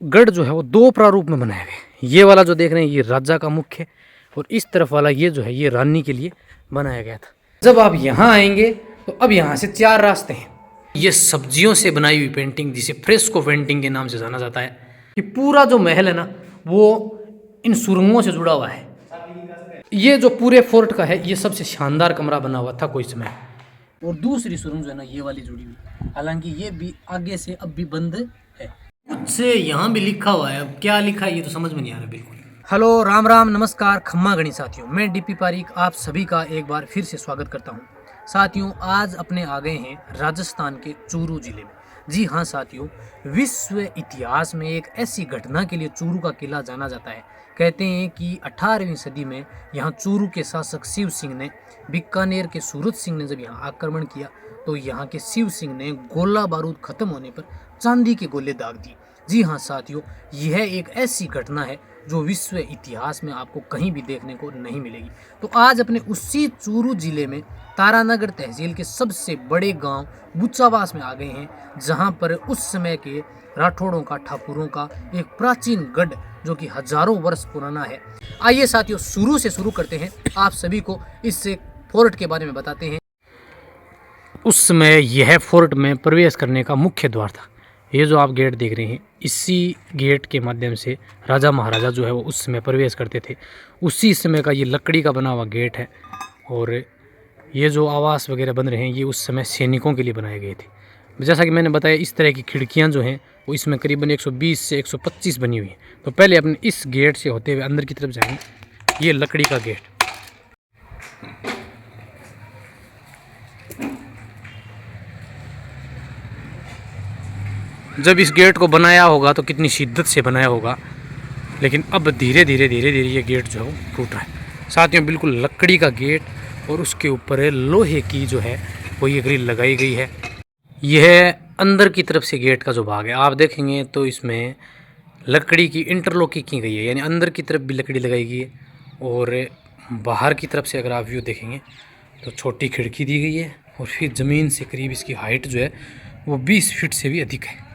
गढ़ जो है वो दो प्रारूप में बनाया गया है। ये वाला जो देख रहे हैं ये राजा का मुख्य है और इस तरफ वाला ये जो है ये रानी के लिए बनाया गया था। जब आप यहाँ आएंगे तो अब यहाँ से चार रास्ते हैं। ये सब्जियों से बनाई हुई पेंटिंग जिसे फ्रेस्को पेंटिंग के नाम से जाना जाता है। कि पूरा जो महल है ना वो इन सुरंगों से जुड़ा हुआ है। ये जो पूरे फोर्ट का है ये सबसे शानदार कमरा बना हुआ था कोई समय। और दूसरी सुरंग जो है ना ये वाली जुड़ी हुई, हालांकि ये भी आगे से अब भी बंद है। कुछ यहाँ भी लिखा हुआ है, अब क्या लिखा है ये तो समझ में नहीं आ रहा बिल्कुल। हेलो राम राम नमस्कार खम्मा गणी साथियों, मैं डीपी पारीक आप सभी का एक बार फिर से स्वागत करता हूँ। साथियों आज अपने आ गए हैं राजस्थान के चूरू जिले में। जी हाँ साथियों, विश्व इतिहास में एक ऐसी घटना के लिए चूरू का किला जाना जाता है। कहते हैं कि 18वीं सदी में यहाँ चूरू के शासक शिव सिंह ने, बीकानेर के सूरत सिंह ने जब यहाँ आक्रमण किया तो यहाँ के शिव सिंह ने गोला बारूद खत्म होने पर चांदी के गोले दाग दिए। जी हाँ साथियों, यह एक ऐसी घटना है जो विश्व इतिहास में आपको कहीं भी देखने को नहीं मिलेगी। तो आज अपने उसी चूरू जिले में तारानगर तहसील के सबसे बड़े गांव बुचावास में आ गए हैं, जहां पर उस समय के राठौड़ों का, ठाकुरों का एक प्राचीन गढ़ जो कि हजारों वर्ष पुराना है। आइए साथियों शुरू से शुरू करते हैं, आप सभी को इस फोर्ट के बारे में बताते हैं। उस समय यह फोर्ट में प्रवेश करने का मुख्य द्वार था। ये जो आप गेट देख रहे हैं इसी गेट के माध्यम से राजा महाराजा जो है वो उस समय प्रवेश करते थे। उसी समय का ये लकड़ी का बना हुआ गेट है और ये जो आवास वगैरह बन रहे हैं ये उस समय सैनिकों के लिए बनाए गए थे। जैसा कि मैंने बताया इस तरह की खिड़कियां जो हैं वो इसमें करीबन 120 से 125 बनी हुई हैं। तो पहले अपने इस गेट से होते हुए अंदर की तरफ जाएंगे। ये लकड़ी का गेट, जब इस गेट को बनाया होगा तो कितनी शिद्दत से बनाया होगा, लेकिन अब धीरे धीरे ये गेट जो है वो टूट रहा है। साथियों बिल्कुल लकड़ी का गेट और उसके ऊपर लोहे की जो है वो ये ग्रिल लगाई गई है। यह अंदर की तरफ से गेट का जो भाग है आप देखेंगे तो इसमें लकड़ी की इंटरलॉकिंग की गई है, यानी अंदर की तरफ भी लकड़ी लगाई गई है। और बाहर की तरफ से अगर आप व्यू देखेंगे तो छोटी खिड़की दी गई है और फिर ज़मीन से करीब इसकी हाइट जो है वो 20 फीट से भी अधिक है।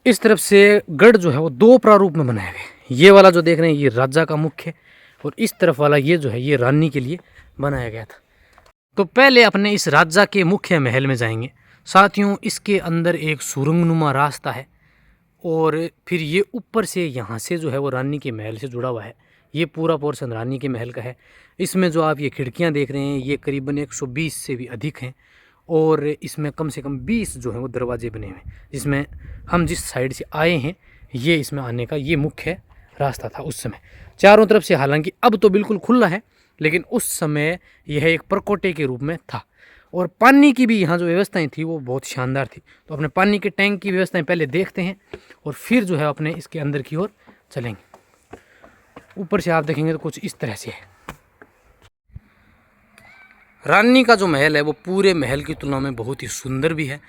इस तरफ से गढ़ जो है वो दो प्रारूप में बनाया गया है। ये वाला जो देख रहे हैं ये राजा का मुख्य है और इस तरफ वाला ये जो है ये रानी के लिए बनाया गया था। तो पहले अपने इस राजा के मुख्य महल में जाएंगे। साथियों इसके अंदर एक सुरंगनुमा रास्ता है और फिर ये ऊपर से यहाँ से जो है वो रानी के महल से जुड़ा हुआ है। ये पूरा पोर्शन रानी के महल का है। इसमें जो आप ये खिड़कियाँ देख रहे हैं ये करीबन 120 से भी अधिक हैं और इसमें कम से कम 20 जो हैं वो दरवाजे बने हुए हैं, जिसमें हम जिस साइड से आए हैं ये इसमें आने का ये मुख्य रास्ता था उस समय चारों तरफ से। हालांकि अब तो बिल्कुल खुला है, लेकिन उस समय यह एक परकोटे के रूप में था। और पानी की भी यहाँ जो व्यवस्थाएं थी वो बहुत शानदार थी। तो अपने पानी के टैंक की व्यवस्थाएं पहले देखते हैं और फिर जो है अपने इसके अंदर की ओर चलेंगे। ऊपर से आप देखेंगे तो कुछ इस तरह से है। रानी का जो महल है वो पूरे महल की तुलना में बहुत ही सुंदर भी है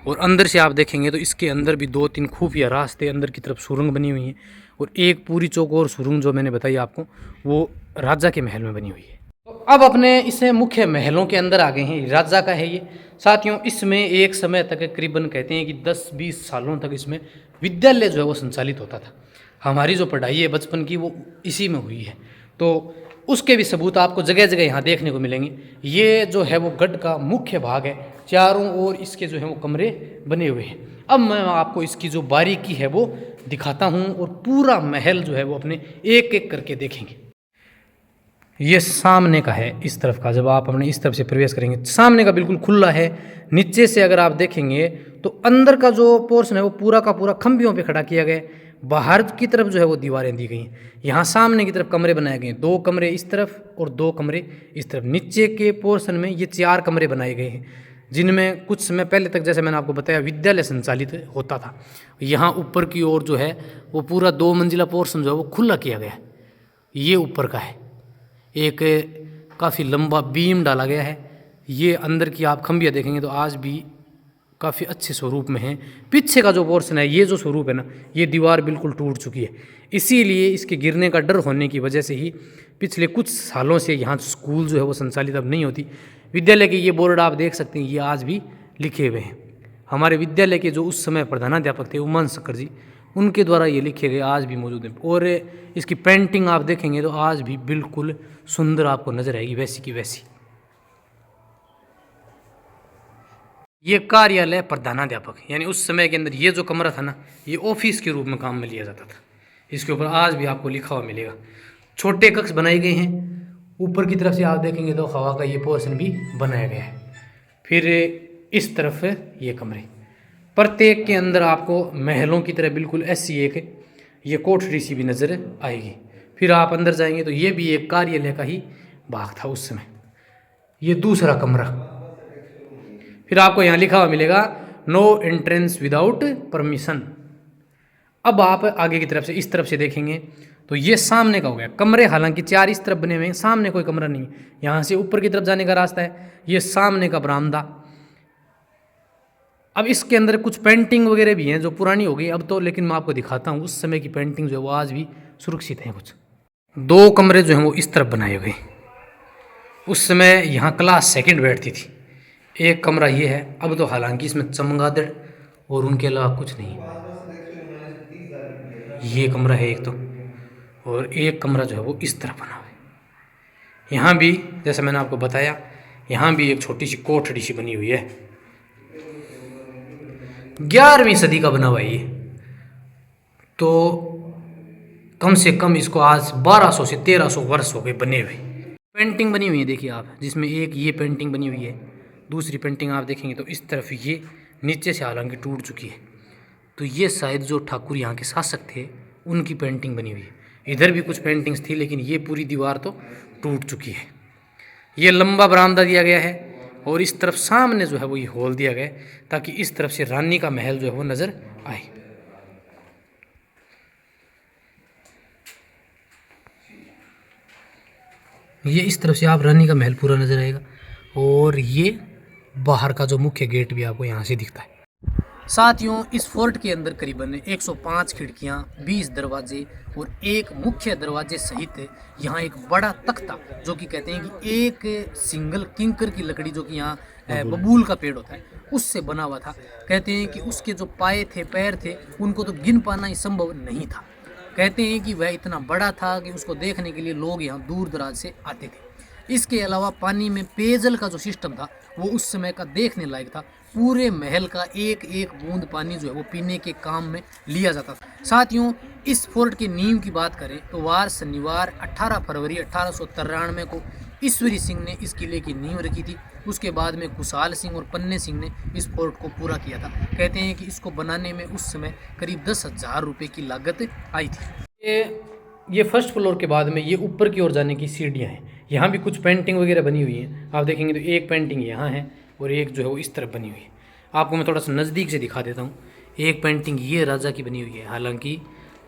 और अंदर से आप देखेंगे तो इसके अंदर भी 2-3 खुफिया रास्ते अंदर की तरफ सुरंग बनी हुई हैं और एक पूरी चौकोर सुरंग जो मैंने बताई आपको वो राजा के महल में बनी हुई है। तो अब अपने इसे मुख्य महलों के अंदर आ गए हैं। राजा का है ये। साथियों इसमें एक समय तक करीबन कहते हैं कि 10-20 सालों तक इसमें विद्यालय जो है वो संचालित होता था। हमारी जो पढ़ाई है बचपन की वो इसी में हुई है, तो उसके भी सबूत आपको जगह जगह यहाँ देखने को मिलेंगे। ये जो है वो गढ़ का मुख्य भाग है, चारों ओर इसके जो है वो कमरे बने हुए हैं। अब मैं आपको इसकी जो बारीकी है वो दिखाता हूँ और पूरा महल जो है वो अपने एक एक करके देखेंगे। ये सामने का है इस तरफ का, जब आप अपने इस तरफ से प्रवेश करेंगे सामने का बिल्कुल खुला है। नीचे से अगर आप देखेंगे तो अंदर का जो पोर्शन है वो पूरा का पूरा खंभियों पे खड़ा किया गया है। बाहर की तरफ जो है वो दीवारें दी गई हैं। यहाँ सामने की तरफ कमरे बनाए गए हैं, 2 कमरे इस तरफ और 2 कमरे इस तरफ। नीचे के पोर्शन में ये 4 कमरे बनाए गए हैं, जिनमें कुछ समय पहले तक जैसे मैंने आपको बताया विद्यालय संचालित होता था। यहाँ ऊपर की ओर जो है वो पूरा 2 मंजिला पोर्शन जो है वो खुला किया गया है। ये ऊपर का है, एक काफ़ी लंबा बीम डाला गया है। ये अंदर की आप खंभियाँ देखेंगे तो आज भी काफ़ी अच्छे स्वरूप में है। पीछे का जो पोर्शन है ये जो स्वरूप है ना ये दीवार बिल्कुल टूट चुकी है। इसीलिए इसके गिरने का डर होने की वजह से ही पिछले कुछ सालों से यहाँ स्कूल जो है वो संचालित अब नहीं होती। विद्यालय के ये बोर्ड आप देख सकते हैं ये आज भी लिखे हुए हैं। हमारे विद्यालय के जो उस समय प्रधानाध्यापक थे उमान शंकर जी, उनके द्वारा ये लिखे गए आज भी मौजूद हैं। और इसकी पेंटिंग आप देखेंगे तो आज भी बिल्कुल सुंदर आपको नजर आएगी, वैसी की वैसी। ये कार्यालय प्रधानाध्यापक, यानी उस समय के अंदर ये जो कमरा था ना, ये ऑफिस के रूप में काम में लिया जाता था। इसके ऊपर आज भी आपको लिखा हुआ मिलेगा। छोटे कक्ष बनाए गए हैं। ऊपर की तरफ से आप देखेंगे तो हवा का ये पोर्शन भी बनाया गया है। फिर इस तरफ ये कमरे, प्रत्येक के अंदर आपको महलों की तरह बिल्कुल ऐसी एक ये कोठरी सी भी नज़र आएगी। फिर आप अंदर जाएंगे तो ये भी एक कार्यालय का ही भाग था उस समय। ये दूसरा कमरा। फिर आपको यहाँ लिखा हुआ मिलेगा नो एंट्रेंस विदाउट परमिशन। अब आप आगे की तरफ से इस तरफ से देखेंगे तो ये सामने का हो गया कमरे। हालांकि 4 इस तरफ बने हुए हैं, सामने कोई कमरा नहीं। यहाँ से ऊपर की तरफ जाने का रास्ता है। ये सामने का बरामदा। अब इसके अंदर कुछ पेंटिंग वगैरह भी हैं जो पुरानी हो गई अब तो, लेकिन मैं आपको दिखाता हूँ उस समय की पेंटिंग जो है वो आज भी सुरक्षित हैं। कुछ 2 कमरे जो हैं वो इस तरफ बनाए हुए। उस समय यहाँ क्लास 2nd बैठती थी। एक कमरा ये है। अब तो हालांकि इसमें चमगादड़ और उनके अलावा कुछ नहीं। ये कमरा है एक तो, और एक कमरा जो है वो इस तरफ बना हुआ है। यहाँ भी जैसा मैंने आपको बताया, यहाँ भी एक छोटी सी कोठड़ी सी बनी हुई है। 11वीं सदी का बना हुआ है ये। तो कम से कम इसको आज 1200 से 1300 वर्ष हो गए बने हुए। पेंटिंग बनी हुई है देखिए आप, जिसमें एक ये पेंटिंग बनी हुई है। दूसरी पेंटिंग आप देखेंगे तो इस तरफ ये नीचे से हालांकि टूट चुकी है। तो ये शायद जो ठाकुर यहाँ के शासक थे उनकी पेंटिंग बनी हुई है। इधर भी कुछ पेंटिंग्स थी, लेकिन ये पूरी दीवार तो टूट चुकी है। ये लंबा बरामदा दिया गया है और इस तरफ सामने जो है वो ये हॉल दिया गया है, ताकि इस तरफ से रानी का महल जो है वो नज़र आए। ये इस तरफ से आप रानी का महल पूरा नज़र आएगा। और ये बाहर का जो मुख्य गेट भी आपको यहाँ से दिखता है। साथियों, इस फोर्ट के अंदर करीबन 105 खिड़कियाँ, 20 दरवाजे और एक मुख्य दरवाजे सहित यहाँ एक बड़ा तख्ता, जो कि कहते हैं कि एक सिंगल किंकर की लकड़ी, जो कि यहाँ बबूल का पेड़ होता है, उससे बना हुआ था। कहते हैं कि उसके जो पाए थे, पैर थे, उनको तो गिन पाना ही संभव नहीं था। कहते हैं कि वह इतना बड़ा था कि उसको देखने के लिए लोग यहाँ दूर दराज से आते थे। इसके अलावा पानी में पेयजल का जो सिस्टम था वो उस समय का देखने लायक था। पूरे महल का एक एक बूंद पानी जो है वो पीने के काम में लिया जाता था। साथियों, इस फोर्ट की नींव की बात करें तो वार शनिवार 18 फरवरी 1893 को ईश्वरी सिंह ने इस किले की नींव रखी थी। उसके बाद में कुशाल सिंह और पन्ने सिंह ने इस फोर्ट को पूरा किया था। कहते हैं कि इसको बनाने में उस समय करीब 10,000 रुपये की लागत आई थी। ये फर्स्ट फ्लोर के बाद में ये ऊपर की ओर जाने की सीढ़ियाँ हैं। यहाँ भी कुछ पेंटिंग वगैरह बनी हुई हैं। आप देखेंगे तो एक पेंटिंग यहाँ है और एक जो है वो इस तरफ बनी हुई है। आपको मैं थोड़ा सा नज़दीक से दिखा देता हूँ। एक पेंटिंग ये राजा की बनी हुई है, हालांकि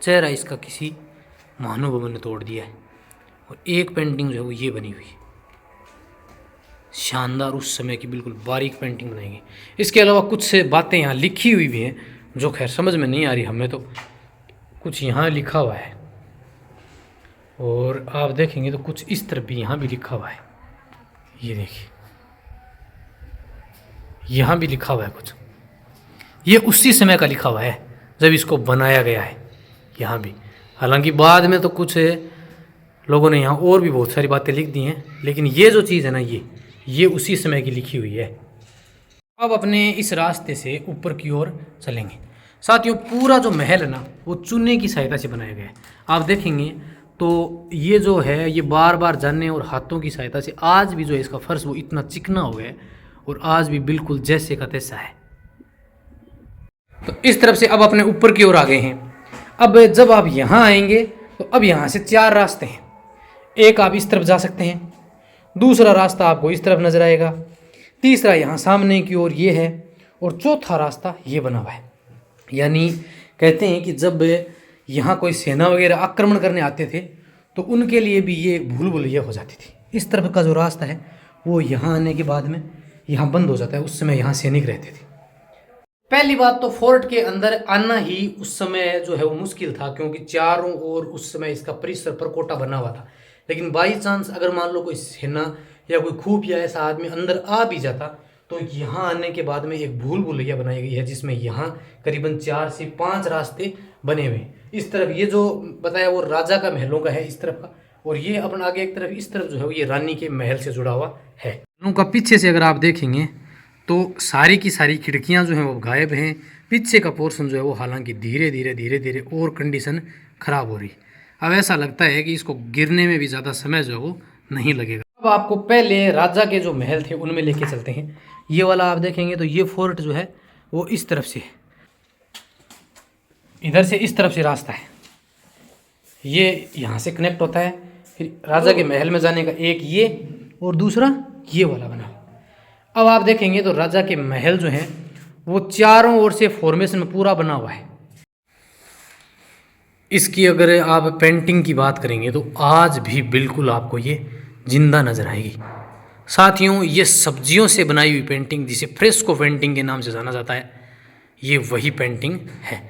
चेहरा इसका किसी महानुभाव ने तोड़ दिया है। और एक पेंटिंग जो है वो ये बनी हुई है, शानदार उस समय की बिल्कुल बारीक पेंटिंग बनाई गई। इसके अलावा कुछ से बातें यहाँ लिखी हुई भी हैं जो खैर समझ में नहीं आ रही हमें। तो कुछ यहाँ लिखा हुआ है और आप देखेंगे तो कुछ इस तरफ भी यहाँ भी लिखा हुआ है। ये देखिए, यहाँ भी लिखा हुआ है कुछ। ये उसी समय का लिखा हुआ है जब इसको बनाया गया है। यहाँ भी हालांकि बाद में तो कुछ लोगों ने यहाँ और भी बहुत सारी बातें लिख दी हैं, लेकिन ये जो चीज़ है ना, ये उसी समय की लिखी हुई है। अब अपने इस रास्ते से ऊपर की ओर चलेंगे। साथियों, पूरा जो महल है ना वो चूने की सहायता से बनाया गया है। आप देखेंगे तो ये जो है ये बार बार जानने और हाथों की सहायता से आज भी जो है इसका फर्श वो इतना चिकना हो गया है और आज भी बिल्कुल जैसे का तैसा है। तो इस तरफ से अब अपने ऊपर की ओर आ गए हैं। अब जब आप यहाँ आएंगे तो अब यहाँ से 4 रास्ते हैं। एक आप इस तरफ जा सकते हैं, दूसरा रास्ता आपको इस तरफ नजर आएगा, तीसरा यहाँ सामने की ओर ये है, और चौथा रास्ता ये बना हुआ है। यानी कहते हैं कि जब यहाँ कोई सेना वगैरह आक्रमण करने आते थे तो उनके लिए भी ये एक भूल भुलैया हो जाती थी। इस तरफ का जो रास्ता है वो यहाँ आने के बाद में यहाँ बंद हो जाता है। उस समय यहाँ सैनिक रहते थे। पहली बात तो फोर्ट के अंदर आना ही उस समय जो है वो मुश्किल था, क्योंकि चारों ओर उस समय इसका परिसर परकोटा बना हुआ था। लेकिन बाई चांस अगर मान लो कोई सेना या कोई खुफिया ऐसा आदमी अंदर आ भी जाता तो यहाँ आने के बाद में एक भूल भुलैया बनाई गई है, जिसमें यहाँ करीबन 4 से 5 रास्ते बने हुए हैं। इस तरफ ये जो बताया वो राजा का महलों का है इस तरफ का, और ये अपना आगे एक तरफ इस तरफ जो है ये रानी के महल से जुड़ा हुआ है। उनका पीछे से अगर आप देखेंगे तो सारी की सारी खिड़कियाँ जो हैं वो गायब हैं। पीछे का पोर्शन जो है वो हालांकि धीरे धीरे और कंडीशन ख़राब हो रही। अब ऐसा लगता है कि इसको गिरने में भी ज़्यादा समय जो है वो नहीं लगेगा। अब आपको पहले राजा के जो महल थे उनमें लेके चलते हैं। ये वाला आप देखेंगे तो ये फोर्ट जो है वो इस तरफ से, इधर से इस तरफ से रास्ता है, ये यहाँ से कनेक्ट होता है। फिर राजा के महल में जाने का एक ये और दूसरा ये वाला बना। अब आप देखेंगे तो राजा के महल जो हैं वो चारों ओर से फॉर्मेशन में पूरा बना हुआ है। इसकी अगर आप पेंटिंग की बात करेंगे तो आज भी बिल्कुल आपको ये जिंदा नजर आएगी। साथियों, ये सब्जियों से बनाई हुई पेंटिंग जिसे फ्रेस्को पेंटिंग के नाम से जाना जाता है, ये वही पेंटिंग है।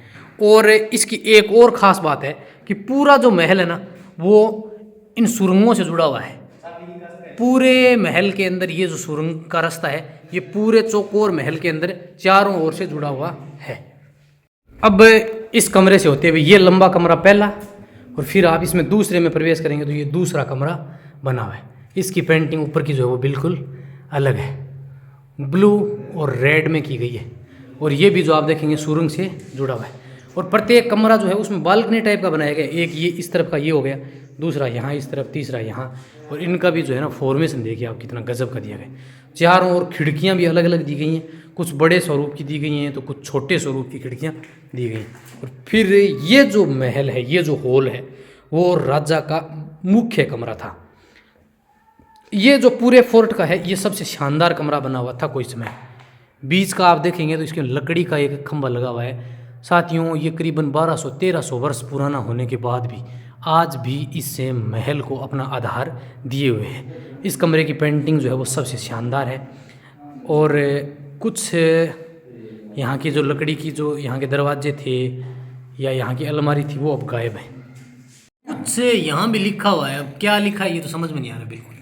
और इसकी एक और ख़ास बात है कि पूरा जो महल है ना वो इन सुरंगों से जुड़ा हुआ है। पूरे महल के अंदर ये जो सुरंग का रास्ता है ये पूरे चौकोर महल के अंदर चारों ओर से जुड़ा हुआ है। अब इस कमरे से होते हुए ये लंबा कमरा पहला, और फिर आप इसमें दूसरे में प्रवेश करेंगे तो ये दूसरा कमरा बना हुआ है। इसकी पेंटिंग ऊपर की जो है वो बिल्कुल अलग है, ब्लू और रेड में की गई है, और ये भी जो आप देखेंगे सुरंग से जुड़ा हुआ है। और प्रत्येक कमरा जो है उसमें बालकनी टाइप का बनाया गया। एक ये इस तरफ का ये हो गया, दूसरा यहाँ इस तरफ, तीसरा यहाँ, और इनका भी जो है ना फॉर्मेशन देखिए आप कितना गजब का दिया गया। चारों ओर खिड़कियाँ भी अलग अलग दी गई हैं, कुछ बड़े स्वरूप की दी गई हैं तो कुछ छोटे स्वरूप की खिड़कियाँ दी गई हैं। और फिर ये जो महल है, ये जो हॉल है, वो राजा का मुख्य कमरा था। ये जो पूरे फोर्ट का है ये सबसे शानदार कमरा बना हुआ था कोई समय। बीच का आप देखेंगे तो इसके लकड़ी का एक खंभा लगा हुआ है। साथियों, ये करीबन 1200-1300 वर्ष पुराना होने के बाद भी आज भी इससे महल को अपना आधार दिए हुए है। इस कमरे की पेंटिंग जो है वो सबसे शानदार है। और कुछ यहाँ की जो लकड़ी की जो यहाँ के दरवाजे थे या यहाँ की अलमारी थी वो अब गायब है। कुछ यहाँ भी लिखा हुआ है, अब क्या लिखा है ये तो समझ में नहीं आ रहा बिल्कुल।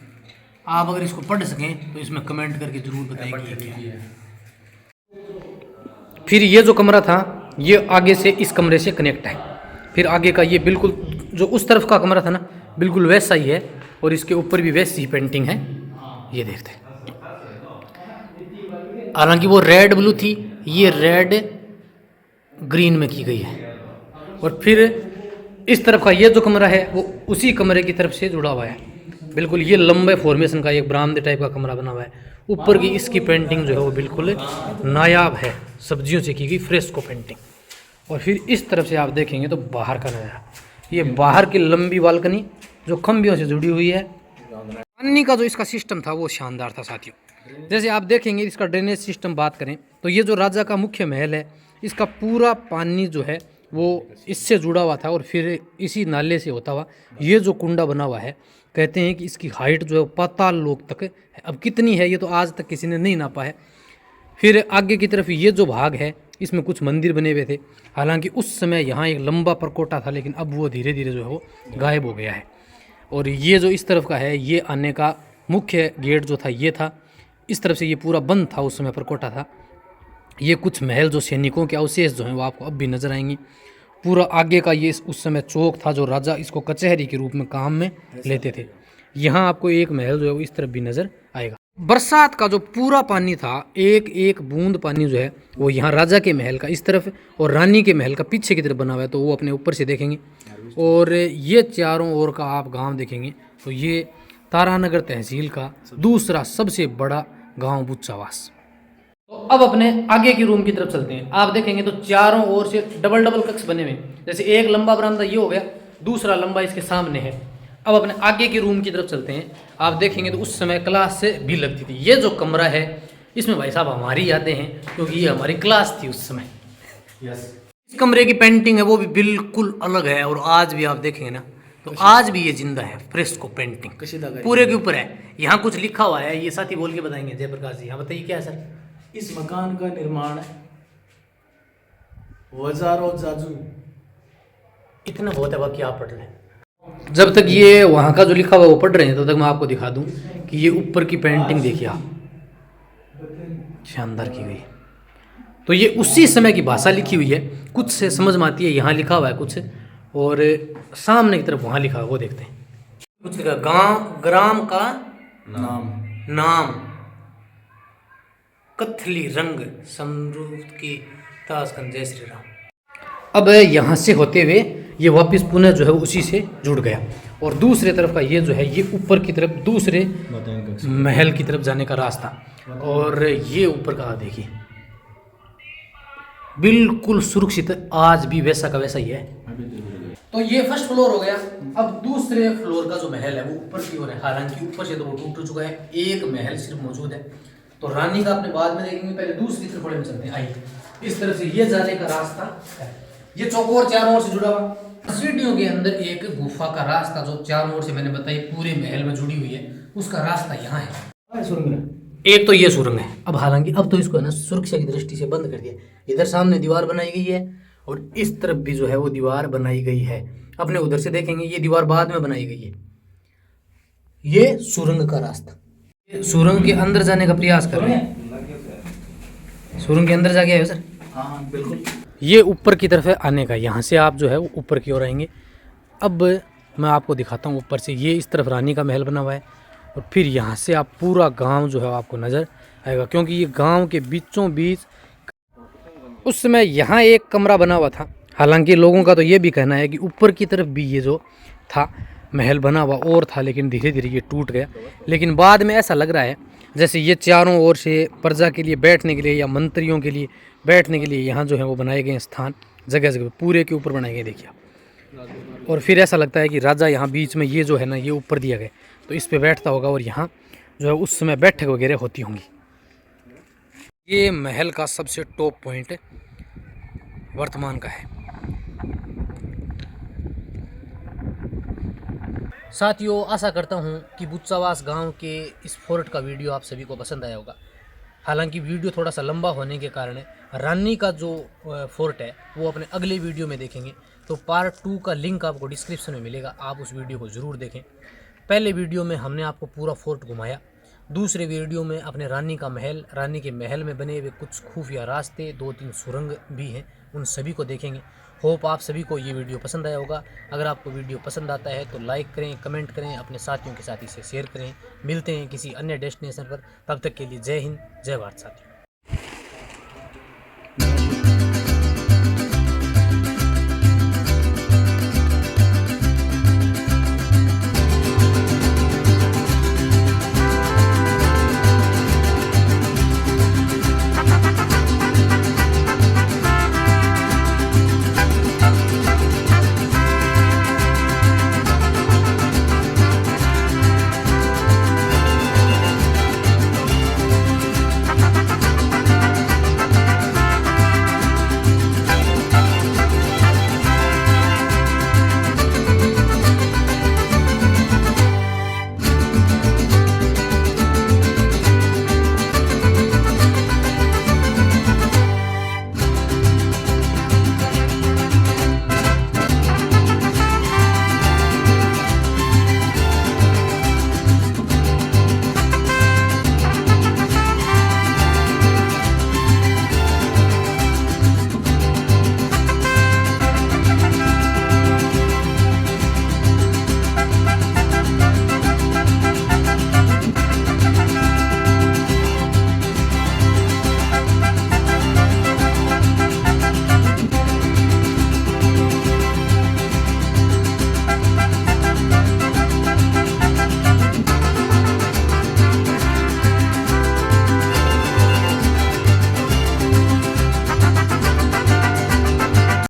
आप अगर इसको पढ़ सकें तो इसमें कमेंट करके ज़रूर बताएंगे। फिर ये जो कमरा था ये आगे से इस कमरे से कनेक्ट है। फिर आगे का ये बिल्कुल जो उस तरफ का कमरा था ना बिल्कुल वैसा ही है, और इसके ऊपर भी वैसी ही पेंटिंग है। ये देखते हैं, हालांकि वो रेड ब्लू थी, ये रेड ग्रीन में की गई है। और फिर इस तरफ का ये जो कमरा है वो उसी कमरे की तरफ से जुड़ा हुआ है। बिल्कुल ये लंबे फॉर्मेशन का एक बरामदे टाइप का कमरा बना हुआ है। ऊपर की इसकी पेंटिंग जो है वो बिल्कुल नायाब है, सब्जियों से की गई फ्रेस्को पेंटिंग। और फिर इस तरफ से आप देखेंगे तो बाहर का नज़ारा, ये बाहर की लंबी बालकनी जो खंभियों से जुड़ी हुई है। पानी का जो इसका सिस्टम था वो शानदार था साथियों। जैसे आप देखेंगे इसका ड्रेनेज सिस्टम बात करें तो ये जो राजा का मुख्य महल है इसका पूरा पानी जो है वो इससे जुड़ा हुआ था, और फिर इसी नाले से होता हुआ ये जो कुंडा बना हुआ है, कहते हैं कि इसकी हाइट जो है पाताल लोक तक है। अब कितनी है ये तो आज तक किसी ने नहीं नापा है। फिर आगे की तरफ ये जो भाग है इसमें कुछ मंदिर बने हुए थे। हालांकि उस समय यहाँ एक लंबा परकोटा था, लेकिन अब वो धीरे धीरे जो है वो गायब हो गया है। और ये जो इस तरफ का है ये आने का मुख्य गेट जो था ये था। इस तरफ से ये पूरा बंद था, उस समय परकोटा था। ये कुछ महल जो सैनिकों के अवशेष जो हैं वो आपको अब भी नजर आएंगी। पूरा आगे का ये उस समय चौक था जो राजा इसको कचहरी के रूप में काम में लेते थे। यहाँ आपको एक महल जो है वो इस तरफ भी नजर आएगा। बरसात का जो पूरा पानी था, एक एक बूंद पानी जो है वो यहाँ राजा के महल का इस तरफ और रानी के महल का पीछे की तरफ बना हुआ है, तो वो अपने ऊपर से देखेंगे। और ये चारों ओर का आप गांव देखेंगे तो ये तारानगर तहसील का दूसरा सबसे बड़ा गांव बुच्चावास। तो अब अपने आगे की रूम की तरफ चलते हैं। आप देखेंगे तो चारों ओर से डबल डबल कक्ष बने हुए, जैसे एक लंबा बरामदा ये हो गया, दूसरा लंबा इसके सामने है। अब अपने आगे की रूम की तरफ चलते हैं। आप देखेंगे तो उस समय क्लास से भी लगती थी। ये जो कमरा है इसमें भाई साहब हमारी यादें हैं, क्योंकि ये हमारी क्लास थी उस समय। इस कमरे की पेंटिंग है वो भी बिल्कुल अलग है, और आज भी आप देखेंगे ना तो आज भी ये जिंदा है। फ्रेस्को पेंटिंग पूरे के ऊपर है। यहाँ कुछ लिखा हुआ है, ये साथी बोल के बताएंगे। जयप्रकाश जी, यहाँ बताइए क्या है सर? इस मकान का निर्माण वजारो जाजू, इतना बहुत है, बाकी आप पढ़ लें। जब तक ये वहाँ का जो लिखा हुआ वो पढ़ रहे हैं तब तक मैं आपको दिखा दूं कि ये ऊपर की पेंटिंग देखिए आप। शानदार की गई। तो ये उसी समय की भाषा लिखी हुई है, कुछ से समझ में आती है, यहाँ लिखा हुआ है कुछ, और सामने की तरफ वहाँ लिखा हुआ वो देखते हैं। कुछ लिखा गांव ग्राम का नाम कथली रंग समरूप की ताशकंद जय श्री राम। अब यहाँ से होते हुए ये वापस पुनः जो है उसी से जुड़ गया, और दूसरे तरफ का ये जो है ये ऊपर की तरफ दूसरे महल की तरफ जाने का रास्ता, और ये ऊपर का देखिए बिल्कुल सुरक्षित, आज भी वैसा का वैसा ही है। तो ये फर्स्ट फ्लोर हो गया। अब दूसरे फ्लोर का जो महल है वो ऊपर की ओर है, हालांकि ऊपर से तो वो टूट चुका है, एक महल सिर्फ मौजूद है। तो रानी का अपने बाद में देखेंगे, पहले दूसरी तरफ बड़े में चलते हैं। आइए, इस तरफ से ये जाने का रास्ता है, ये चौकोर चारों ओर से जुड़ा हुआ। सीढ़ियों के अंदर एक गुफा का रास्ता जो चारों ओर से मैंने बताई पूरे महल में जुड़ी हुई है, उसका रास्ता यहाँ है। सुरंग एक तो ये सुरंग है। अब हालांकि अब तो इसको है ना सुरक्षा की दृष्टि से बंद कर दिया। इधर सामने दीवार बनाई गई है और इस तरफ भी जो है वो दीवार बनाई गई है। अपने उधर से देखेंगे ये दीवार बाद में बनाई गई है। ये सुरंग का रास्ता, सुरंग के अंदर जाने का प्रयास कर रहे हैं। सुरंग के अंदर जाके आए सर? हाँ बिल्कुल। ये ऊपर की तरफ है आने का, यहाँ से आप जो है वो ऊपर की ओर आएंगे। अब मैं आपको दिखाता हूँ ऊपर से, ये इस तरफ रानी का महल बना हुआ है, और फिर यहाँ से आप पूरा गांव जो है आपको नज़र आएगा, क्योंकि ये गांव के बीचों बीच उस समय यहाँ एक कमरा बना हुआ था। हालांकि लोगों का तो ये भी कहना है कि ऊपर की तरफ भी ये जो था महल बना हुआ और था, लेकिन धीरे धीरे ये टूट गया। लेकिन बाद में ऐसा लग रहा है जैसे ये चारों ओर से प्रजा के लिए बैठने के लिए या मंत्रियों के लिए बैठने के लिए यहाँ जो है वो बनाए गए स्थान, जगह जगह पूरे के ऊपर बनाए गए, देखिए। और फिर ऐसा लगता है कि राजा यहाँ बीच में ये जो है ना ये ऊपर दिया गया, तो इस पे बैठता होगा और यहाँ जो है उस समय बैठक वगैरह होती होंगी। ये महल का सबसे टॉप पॉइंट वर्तमान का है। साथियों, आशा करता हूँ कि बुच्चावास गांव के इस फोर्ट का वीडियो आप सभी को पसंद आया होगा। हालांकि वीडियो थोड़ा सा लंबा होने के कारण रानी का जो फोर्ट है वो अपने अगले वीडियो में देखेंगे, तो पार्ट 2 का लिंक आपको डिस्क्रिप्शन में मिलेगा, आप उस वीडियो को ज़रूर देखें। पहले वीडियो में हमने आपको पूरा फोर्ट घुमाया, दूसरे वीडियो में अपने रानी का महल, रानी के महल में बने हुए कुछ खुफिया रास्ते, 2-3 सुरंग भी हैं, उन सभी को देखेंगे। होप आप सभी को ये वीडियो पसंद आया होगा। अगर आपको वीडियो पसंद आता है तो लाइक करें, कमेंट करें, अपने साथियों के साथ इसे शेयर करें। मिलते हैं किसी अन्य डेस्टिनेशन पर, तब तक के लिए जय हिंद, जय भारत साथियों।